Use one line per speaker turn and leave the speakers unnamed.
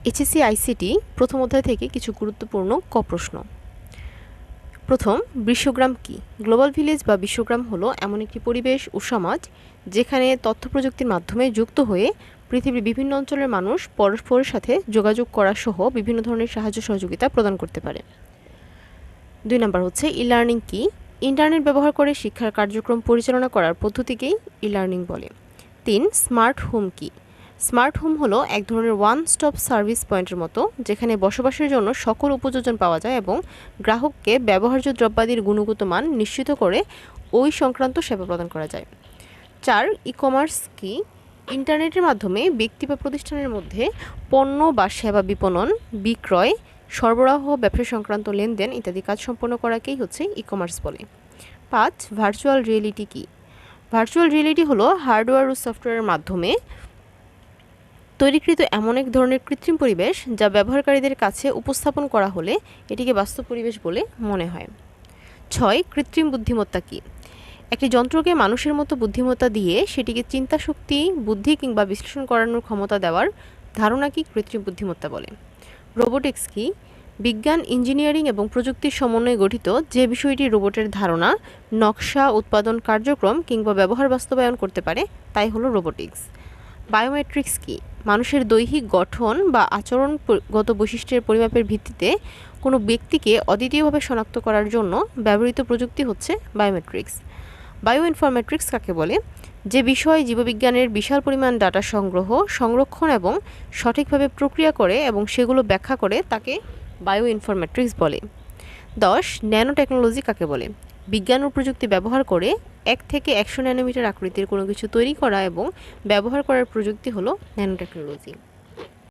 HSC ICT প্রথম অধ্যায় থেকে কিছু গুরুত্বপূর্ণ প্রশ্ন। প্রথম, বিশ্বগ্রাম কি? গ্লোবাল ভিলেজ বা বিশ্বগ্রাম হলো এমন একটি পরিবেশ ও সমাজ যেখানে তথ্য প্রযুক্তির মাধ্যমে যুক্ত হয়ে পৃথিবীর বিভিন্ন অঞ্চলের মানুষ পরস্পরের সাথে যোগাযোগ করা সহ বিভিন্ন ধরনের সাহায্য সহযোগিতা প্রদান করতে পারে। 2 নম্বর হচ্ছে ই লার্নিং কি? ইন্টারনেট ব্যবহার করে শিক্ষার কার্যক্রম পরিচালনা করার পদ্ধতিকেই ই লার্নিং বলে। 3, স্মার্ট হোম কি? স্মার্ট হোম হলো এক ধরনের ওয়ান স্টপ সার্ভিস পয়েন্টের মতো যেখানে বসবাসের জন্য সকল উপযোজন পাওয়া যায় এবং গ্রাহককে ব্যবহার্য দ্রব্যাদির গুণগত মান নিশ্চিত করে ওই সংক্রান্ত সেবা প্রদান করা যায়। 4, ই কমার্স কি? ইন্টারনেটের মাধ্যমে ব্যক্তি বা প্রতিষ্ঠানের মধ্যে পণ্য বা সেবা বিপণন, বিক্রয়, সরবরাহ, ব্যবসা সংক্রান্ত লেনদেন ইত্যাদি কাজ সম্পন্ন করাকেই হচ্ছে ই কমার্স বলে। 5, ভার্চুয়াল রিয়েলিটি কি? ভার্চুয়াল রিয়েলিটি হলো হার্ডওয়্যার ও সফটওয়্যারের মাধ্যমে তৈরিকৃত এমন এক ধরনের কৃত্রিম পরিবেশ যা ব্যবহারকারীদের কাছে উপস্থাপন করা হলে এটিকে বাস্তব পরিবেশ বলে মনে হয়। 6, কৃত্রিম বুদ্ধিমত্তা কি? একটি যন্ত্রকে মানুষের মতো বুদ্ধিমত্তা দিয়ে সেটিকে চিন্তাশক্তি, বুদ্ধি কিংবা বিশ্লেষণ করানোর ক্ষমতা দেওয়ার ধারণাকেই কৃত্রিম বুদ্ধিমত্তা বলে। রোবোটিক্স কি? বিজ্ঞান, ইঞ্জিনিয়ারিং এবং প্রযুক্তির সমন্বয়ে গঠিত যে বিষয়টি রোবটের ধারণা, নকশা, উৎপাদন কার্যক্রম কিংবা ব্যবহার বাস্তবায়ন করতে পারে তাই হলো রোবোটিক্স। বায়োমেট্রিক্স কি? মানুষের দৈহিক গঠন বা আচরণগত বৈশিষ্ট্যের পরিমাপের ভিত্তিতে কোনো ব্যক্তিকে অদ্বিতীয়ভাবে শনাক্ত করার জন্য ব্যবহৃত প্রযুক্তি হচ্ছে বায়োমেট্রিক্স। বায়ো ইনফরমেট্রিক্স কাকে বলে? যে বিষয় জীববিজ্ঞানের বিশাল পরিমাণ ডাটা সংগ্রহ, সংরক্ষণ এবং সঠিকভাবে প্রক্রিয়া করে এবং সেগুলো ব্যাখ্যা করে তাকে বায়ো ইনফরমেট্রিক্স বলে। 10, ন্যানো টেকনোলজি কাকে বলে? বিজ্ঞান ও প্রযুক্তি ব্যবহার করে 1 থেকে 100 ন্যানোমিটার আকৃতির কোনো কিছু তৈরি করা এবং ব্যবহার করার প্রযুক্তি হলো ন্যানো টেকনোলজি।